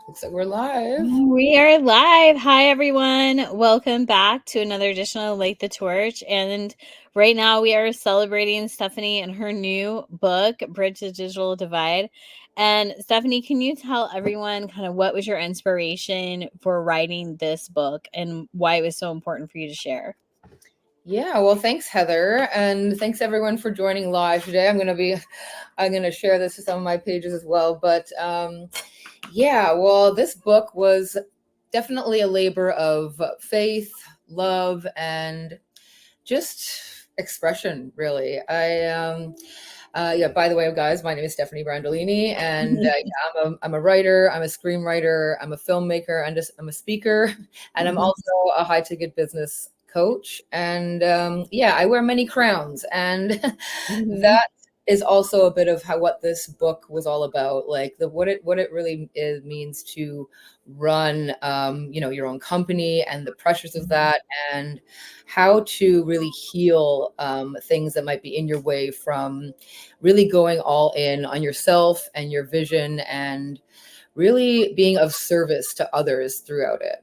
Looks like we're live. We are live. Hi, everyone. Welcome back to another edition of Light the Torch. And right now we are celebrating Stephanie and her new book, Bridge the Digital Divide. And Stephanie, can you tell everyone kind of what was your inspiration for writing this book and why it was so important for you to share? Yeah, well, thanks, Heather, and thanks everyone for joining live today. I'm gonna share this to some of my pages as well. But yeah, well, this book was definitely a labor of faith, love, and just expression. Really, yeah. By the way, guys, my name is Stephanie Brandolini, and yeah, I'm a writer, I'm a screenwriter, I'm a filmmaker, and I'm a speaker, and I'm also a high ticket business coach. And yeah, I wear many crowns, and that is also a bit of what this book was all about, like what it really means to run your own company and the pressures of that, and how to really heal things that might be in your way from really going all in on yourself and your vision, and really being of service to others throughout it.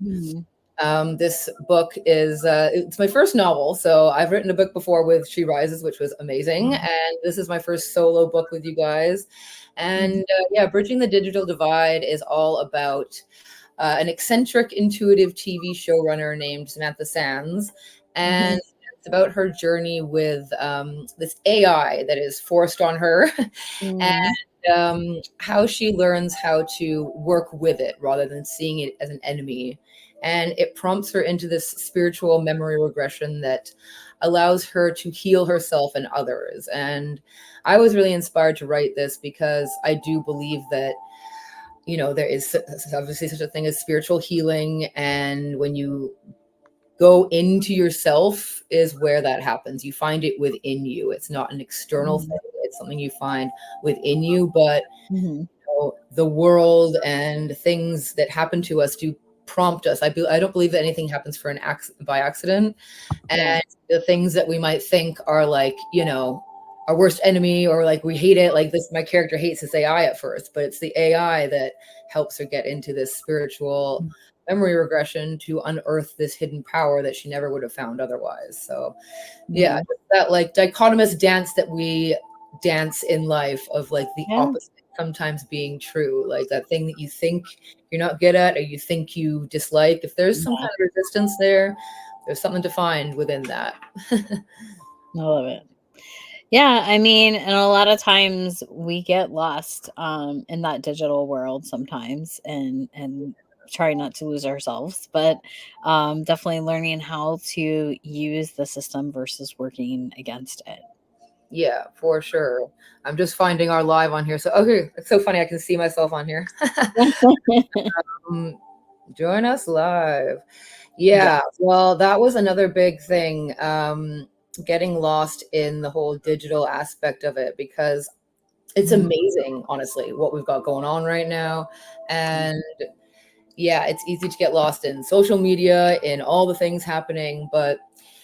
This book is it's my first novel. So I've written a book before with She Rises, which was amazing, and this is my first solo book with you guys. And yeah, Bridging the Digital Divide is all about an eccentric, intuitive TV showrunner named Samantha Sands, and it's about her journey with this AI that is forced on her, and how she learns how to work with it rather than seeing it as an enemy. And it prompts her into this spiritual memory regression that allows her to heal herself and others. And I was really inspired to write this because I do believe that, there is obviously such a thing as spiritual healing. And when you go into yourself is where that happens. You find it within you. It's not an external thing. It's something you find within you. But the world and things that happen to us do prompt us. I don't believe that anything happens by accident. And the things that we might think are like, our worst enemy, or like we hate it, like this, my character hates this AI at first, but it's the AI that helps her get into this spiritual memory regression to unearth this hidden power that she never would have found otherwise. So yeah, that like dichotomous dance that we dance in life of like the opposite sometimes being true, like that thing that you think you're not good at or you think you dislike, if there's some kind of resistance there's something to find within that. I love it. Yeah, I mean, and a lot of times we get lost in that digital world sometimes, and try not to lose ourselves, but definitely learning how to use the system versus working against it. Yeah, for sure. I'm just finding our live on here. So okay, it's so funny. I can see myself on here. Join us live. Yeah, well, that was another big thing. Getting lost in the whole digital aspect of it, because it's amazing, honestly, what we've got going on right now. And yeah, it's easy to get lost in social media, in all the things happening. But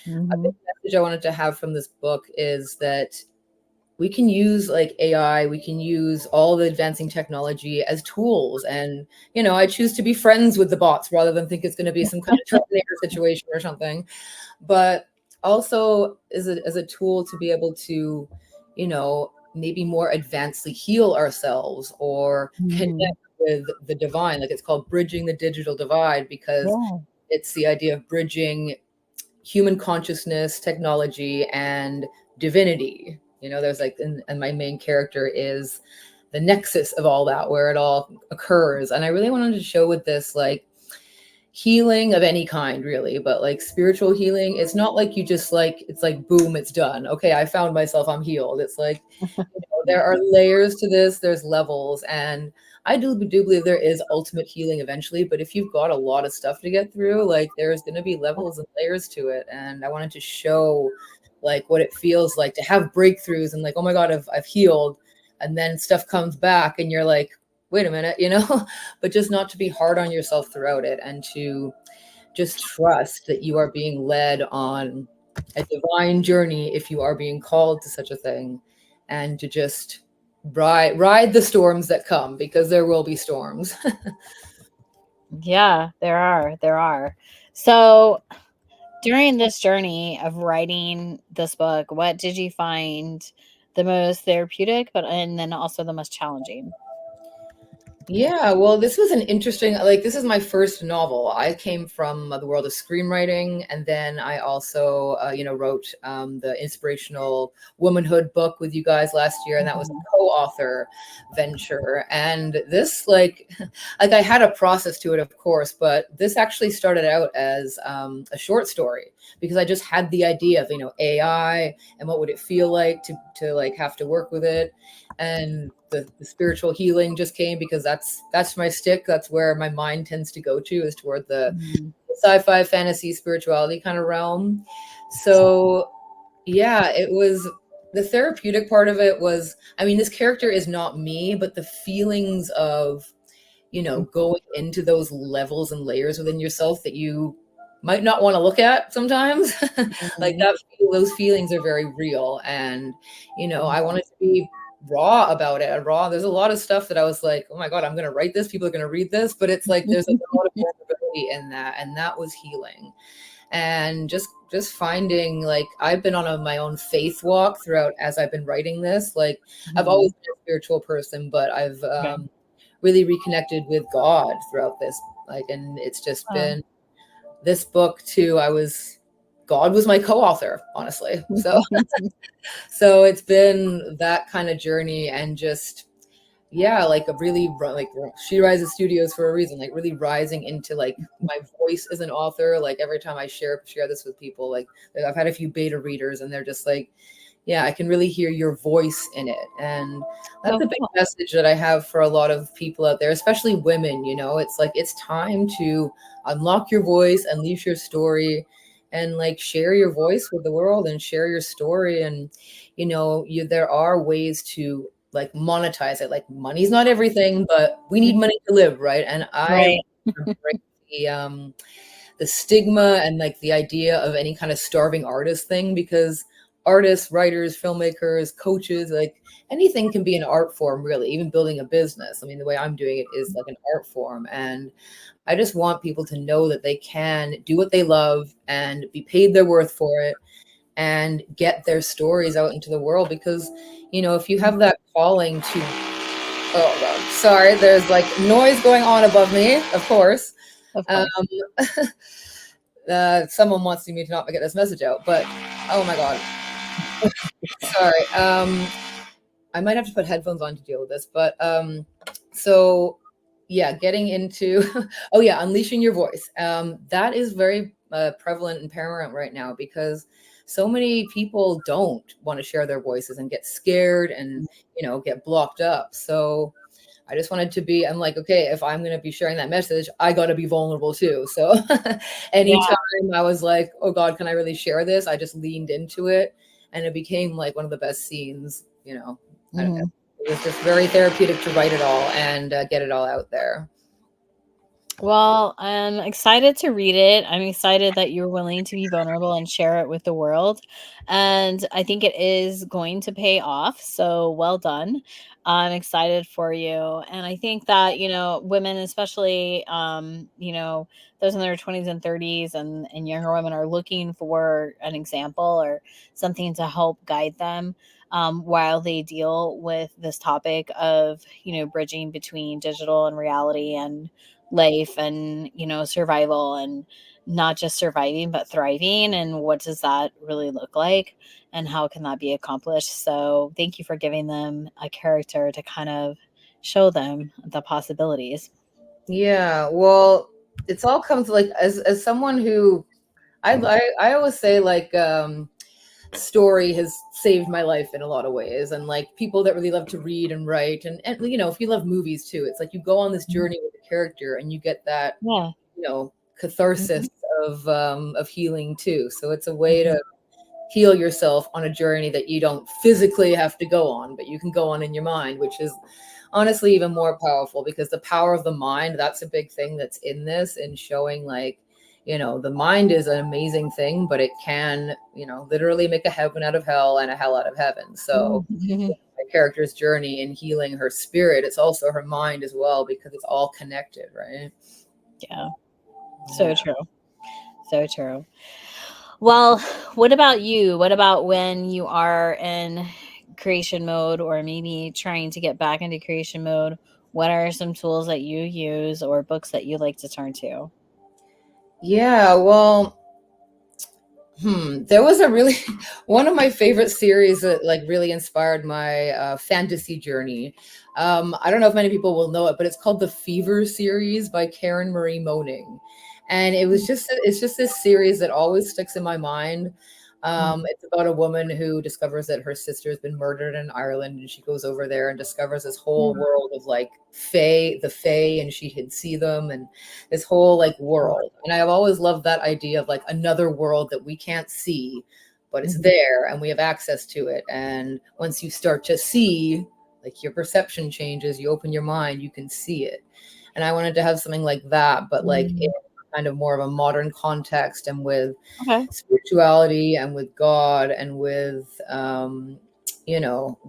a big message I wanted to have from this book is that we can use like AI, we can use all the advancing technology as tools. And, I choose to be friends with the bots rather than think it's going to be some kind of Terminator situation or something. But also as a tool to be able to, maybe more advancedly heal ourselves or connect with the divine. Like it's called Bridging the Digital Divide, because it's the idea of bridging human consciousness, technology, and divinity. There's like, and my main character is the nexus of all that, where it all occurs. And I really wanted to show with this, like, healing of any kind, really, but like spiritual healing, it's not like you just like, it's like, boom, it's done. Okay, I found myself, I'm healed. It's like, there are layers to this, there's levels. And I do believe there is ultimate healing eventually, but if you've got a lot of stuff to get through, like there's going to be levels and layers to it. And I wanted to show like what it feels like to have breakthroughs and like, oh my God, I've healed. And then stuff comes back and you're like, wait a minute, but just not to be hard on yourself throughout it, and to just trust that you are being led on a divine journey if you are being called to such a thing, and to just ride the storms that come, because there will be storms. Yeah, there are. So during this journey of writing this book, what did you find the most therapeutic, but and then also the most challenging? Yeah, well, this was an interesting, like, this is my first novel. I came from the world of screenwriting, and then I also, wrote the inspirational womanhood book with you guys last year, and that was Mhm. a co-author venture. And this, like, like I had a process to it, of course, but this actually started out as a short story because I just had the idea of, AI and what would it feel like to like have to work with it, and the spiritual healing just came because that's my stick. That's where my mind tends to go to, is toward the Mhm. sci-fi fantasy spirituality kind of realm. So yeah, it was the therapeutic part of it was, I mean, this character is not me, but the feelings of, going into those levels and layers within yourself that you might not want to look at sometimes. Like Mhm. that, those feelings are very real. And, I Mhm. wanted to be raw about it. Raw. There's a lot of stuff that I was like, oh my God, I'm going to write this. People are going to read this. But it's like, there's a lot of vulnerability in that. And that was healing. And just finding, like, I've been on my own faith walk throughout as I've been writing this. Like, I've always Mhm. been a spiritual person, but I've Okay. really reconnected with God throughout this. Like, and it's just Oh. been this book too. God was my co-author, honestly. So it's been that kind of journey, and just, yeah, like a really like She Rises Studios for a reason, like really rising into like my voice as an author. Like every time I share this with people, like I've had a few beta readers and they're just like, yeah, I can really hear your voice in it. And that's Oh, a big cool. message that I have for a lot of people out there, especially women. It's like it's time to unlock your voice, unleash your story, and like share your voice with the world and share your story. And there are ways to like monetize it. Like money's not everything, but we need money to live, right? And I Right. break the stigma and like the idea of any kind of starving artist thing, because artists, writers, filmmakers, coaches, like anything can be an art form, really. Even building a business, I mean, the way I'm doing it is like an art form. And I just want people to know that they can do what they love and be paid their worth for it, and get their stories out into the world. Because if you have that calling to, oh God, sorry, there's like noise going on above me, of course. Of um, course. Someone wants me to not get this message out, but oh my God, sorry. I might have to put headphones on to deal with this, but so yeah, getting into oh yeah, unleashing your voice. That is very prevalent and paramount right now, because so many people don't want to share their voices and get scared and get blocked up. So I just wanted to be, I'm like, okay, if I'm going to be sharing that message, I got to be vulnerable too. So Yeah. anytime I was like, oh God, can I really share this? I just leaned into it, and it became like one of the best scenes. I don't know. Mhm. It was just very therapeutic to write it all and get it all out there. Well, I'm excited to read it. I'm excited that you're willing to be vulnerable and share it with the world. And I think it is going to pay off. So well done. I'm excited for you. And I think that, women, especially, those in their 20s and 30s and younger women are looking for an example or something to help guide them. While they deal with this topic of, bridging between digital and reality and life and survival and not just surviving but thriving, and what does that really look like and how can that be accomplished. So thank you for giving them a character to kind of show them the possibilities. Yeah, well, it's all comes like, as someone who I always say, like, story has saved my life in a lot of ways. And like people that really love to read and write, and if you love movies too, it's like you go on this Mhm. journey with the character and you get that Yeah. catharsis Mhm. of healing too. So it's a way Mhm. to heal yourself on a journey that you don't physically have to go on, but you can go on in your mind, which is honestly even more powerful, because the power of the mind, that's a big thing that's in this, and showing like, the mind is an amazing thing, but it can, literally make a heaven out of hell and a hell out of heaven. So Mhm. my character's journey in healing her spirit, it's also her mind as well, because it's all connected, right? Yeah. So Yeah. true. So true. Well, what about you? What about when you are in creation mode or maybe trying to get back into creation mode? What are some tools that you use or books that you like to turn to? Yeah, well, there was a really one of my favorite series that like really inspired my fantasy journey. I don't know if many people will know it, but it's called the Fever series by Karen Marie Moning, and it's just this series that always sticks in my mind. Mhm. It's about a woman who discovers that her sister has been murdered in Ireland, and she goes over there and discovers this whole world of like the Fae, and she can see them, and this whole like world. And I've always loved that idea of like another world that we can't see, but it's Mhm. there and we have access to it. And once you start to see, like your perception changes, you open your mind, you can see it. And I wanted to have something like that, but like in Mm. kind of more of a modern context and with Okay. spirituality and with God and with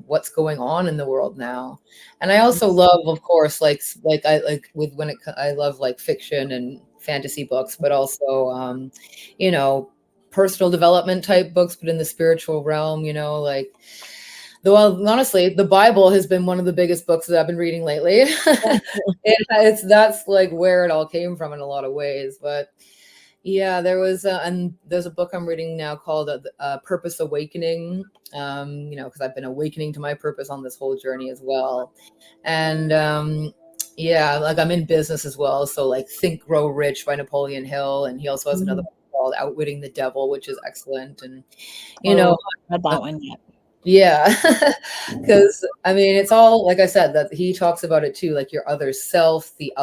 what's going on in the world now. And I also love, of course, like I like with when it I love like fiction and fantasy books, but also you know personal development type books, but in the spiritual realm. Like though honestly, the Bible has been one of the biggest books that I've been reading lately. It's that's like where it all came from in a lot of ways, but yeah, and there's a book I'm reading now called Purpose Awakening. Because I've been awakening to my purpose on this whole journey as well. And yeah, like I'm in business as well. So like Think Grow Rich by Napoleon Hill. And he also has another Mhm. book called Outwitting the Devil, which is excellent. And, you know, Oh, I read that one yet. yeah, because I mean, it's all like I said that he talks about it too, like your other self, the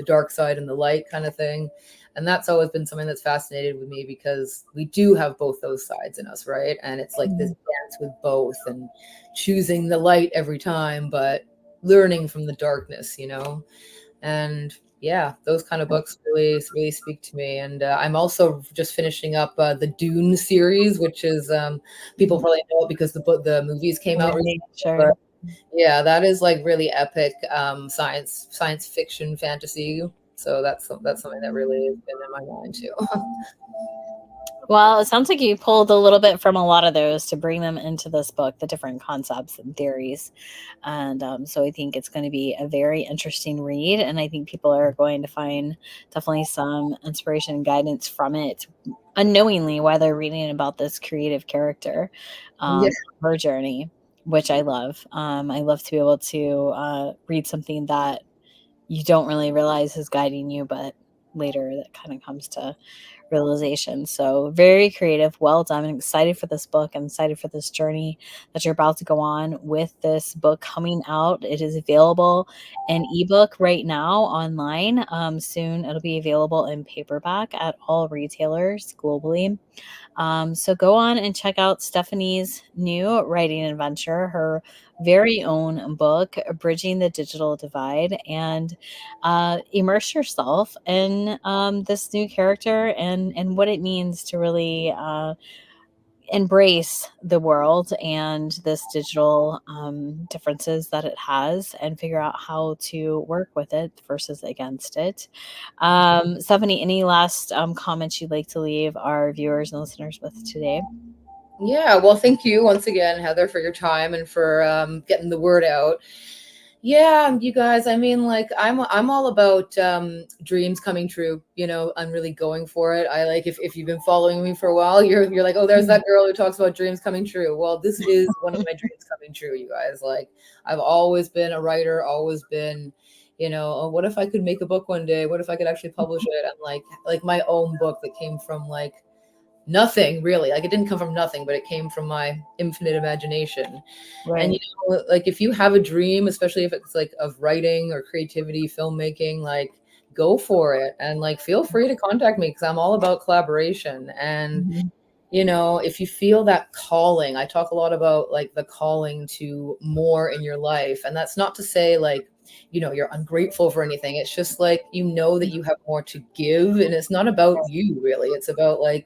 dark side and the light kind of thing, and that's always been something that's fascinated with me because we do have both those sides in us, right? And it's like this Mhm. dance with both and choosing the light every time, but learning from the darkness. And yeah, those kind of books really speak to me. And I'm also just finishing up the Dune series, which is people Mhm. probably know it because the movies came out recently. Right, sure. But yeah, that is like really epic science fiction fantasy. So that's something that really has been in my mind too. Well, it sounds like you pulled a little bit from a lot of those to bring them into this book, the different concepts and theories. And so I think it's going to be a very interesting read. And I think people are going to find definitely some inspiration and guidance from it unknowingly while they're reading about this creative character, Yeah. her journey, which I love. I love to be able to read something that you don't really realize is guiding you, but later that kind of comes to realization. So very creative. Well done. I'm excited for this book. I'm excited for this journey that you're about to go on with this book coming out. It is available in ebook right now online. Soon it'll be available in paperback at all retailers globally. So go on and check out Stephanie's new writing adventure, her very own book, Bridging the Digital Divide, and immerse yourself in this new character and what it means to really embrace the world and this digital differences that it has and figure out how to work with it versus against it. Stephanie, any last comments you'd like to leave our viewers and listeners with today? Yeah, well, thank you once again, Heather, for your time and for getting the word out. Yeah, you guys, I mean, like I'm all about dreams coming true, I'm really going for it. I like if you've been following me for a while, you're like, "Oh, there's that girl who talks about dreams coming true." Well, this is one of my dreams coming true, you guys. Like I've always been a writer, always been, "Oh, what if I could make a book one day? What if I could actually publish it?" And like my own book that came from like nothing really. Like it didn't come from nothing, but it came from my infinite imagination. And Right. like if you have a dream, especially if it's like of writing or creativity, filmmaking, like go for it and like feel free to contact me because I'm all about collaboration. And Mhm. if you feel that calling, I talk a lot about like the calling to more in your life. And that's not to say like, you're ungrateful for anything. It's just like, that you have more to give. And it's not about you really. It's about like,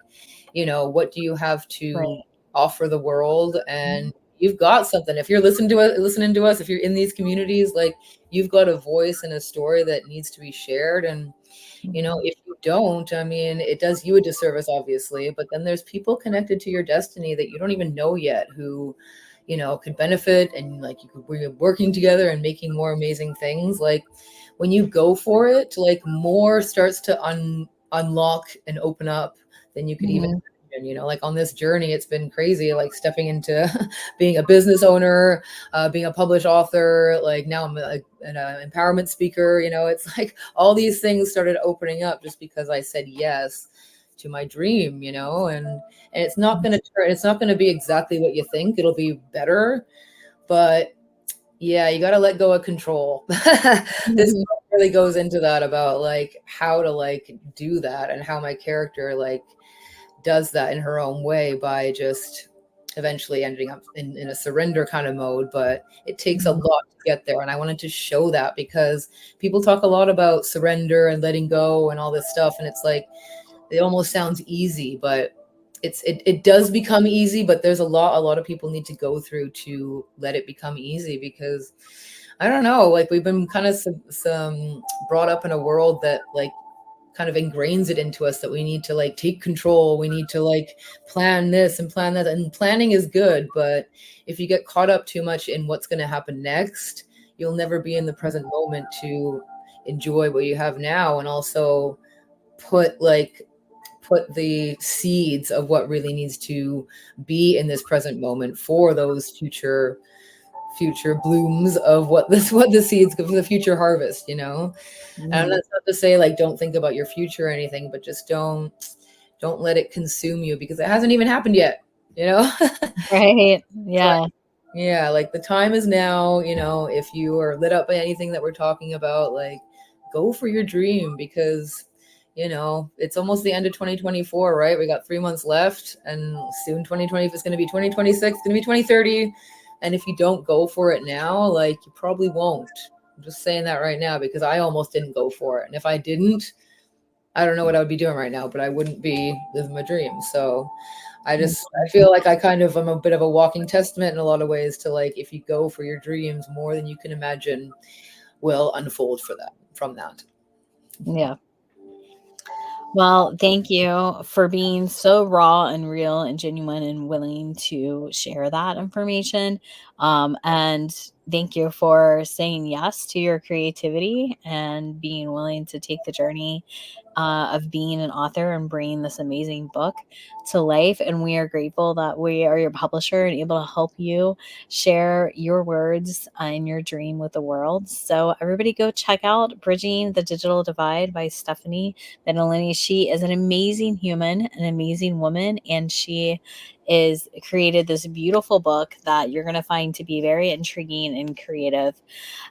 what do you have Right. to offer the world? And, you've got something. If you're listening to us, if you're in these communities, like, you've got a voice and a story that needs to be shared. And if you don't, I mean, it does you a disservice, obviously, but then there's people connected to your destiny that you don't even know yet who, could benefit, and like, you could be working together and making more amazing things. Like, when you go for it, like, more starts to unlock and open up than you could even Mhm. imagine. Like, on this journey, it's been crazy, like stepping into being a business owner, being a published author. Like, now I'm an empowerment speaker. It's like all these things started opening up just because I said yes to my dream. And it's not gonna be exactly what you think. It'll be better, but yeah, you got to let go of control. This Mhm. book really goes into that, about like how to like do that, and how my character like does that in her own way by just eventually ending up in a surrender kind of mode. But it takes a lot to get there, and I wanted to show that, because people talk a lot about surrender and letting go and all this stuff, and it's like, it almost sounds easy, but it does become easy, but there's a lot of people need to go through to let it become easy. Because I don't know, like, we've been kind of some brought up in a world that like kind of ingrains it into us that we need to like take control, we need to like plan this and plan that. And planning is good, but if you get caught up too much in what's going to happen next, you'll never be in the present moment to enjoy what you have now, and also put like put the seeds of what really needs to be in this present moment for those future blooms of what the seeds for the future harvest. And Mhm. that's not to say like don't think about your future or anything, but just don't let it consume you, because it hasn't even happened yet. Right. So, Yeah. yeah, like, the time is now. If you are lit up by anything that we're talking about, like, go for your dream, because it's almost the end of 2024, right? We got 3 months left, and soon 2020 is going to be 2026, going to be 2030. And if you don't go for it now, like, you probably won't. I'm just saying that right now, because I almost didn't go for it. And if I didn't, I don't know what I would be doing right now, but I wouldn't be living my dream. So I feel like I kind of am a bit of a walking testament in a lot of ways to, like, if you go for your dreams, more than you can imagine will unfold from that. Yeah. Well, thank you for being so raw and real and genuine and willing to share that information. And thank you for saying yes to your creativity and being willing to take the journey of being an author and bringing this amazing book to life. And we are grateful that we are your publisher and able to help you share your words and your dream with the world. So, everybody go check out Bridging the Digital Divide by Stephanie Brandolini. She is an amazing human, an amazing woman, and she is created this beautiful book that you're going to find to be very intriguing and creative.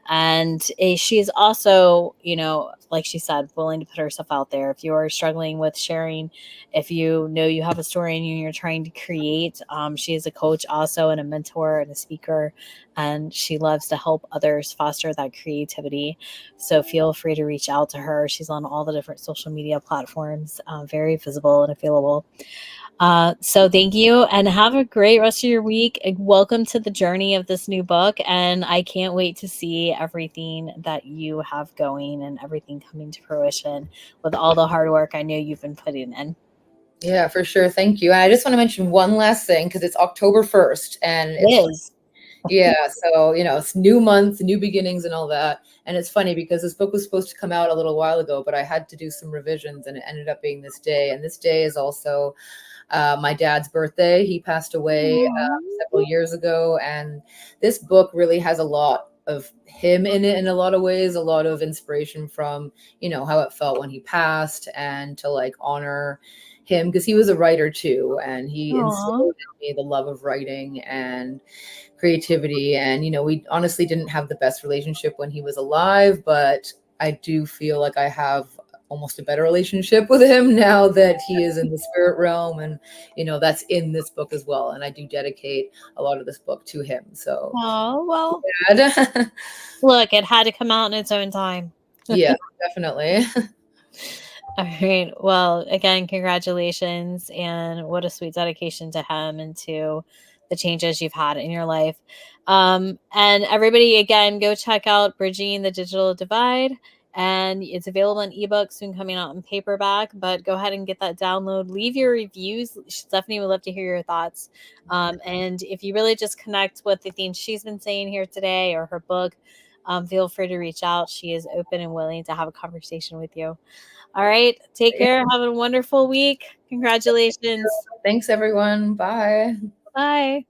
And she is also, like she said, willing to put herself out there. If you're struggling with sharing, if you know you have a story and you're trying to create, she is a coach also, and a mentor and a speaker, and she loves to help others foster that creativity. So feel free to reach out to her. She's on all the different social media platforms, very visible and available. So thank you and have a great rest of your week. And welcome to the journey of this new book. And I can't wait to see everything that you have going and everything coming to fruition with all the hard work I know you've been putting in. Yeah, for sure. Thank you. And I just want to mention one last thing, because it's October 1st, and It it's is. yeah, so it's new month, new beginnings, and all that. And it's funny because this book was supposed to come out a little while ago, but I had to do some revisions, and it ended up being this day. And this day is also my dad's birthday. He passed away several years ago, and this book really has a lot of him in it in a lot of ways, a lot of inspiration from how it felt when he passed, and to like honor him, because he was a writer too, and he Aww. instilled in me the love of writing and creativity. And we honestly didn't have the best relationship when he was alive, but I do feel like I have almost a better relationship with him now that he is in the spirit realm. And that's in this book as well, and I do dedicate a lot of this book to him. So Oh, well, yeah. look, it had to come out in its own time. Yeah, definitely. All right. Well, again, congratulations. And what a sweet dedication to him and to the changes you've had in your life. And everybody, again, go check out Bridging the Digital Divide. And it's available in ebook, soon coming out in paperback. But go ahead and get that download. Leave your reviews. Stephanie would love to hear your thoughts. And if you really just connect with the things she's been saying here today or her book, feel free to reach out. She is open and willing to have a conversation with you. All right. Take care. Have a wonderful week. Congratulations. Thanks, everyone. Bye. Bye.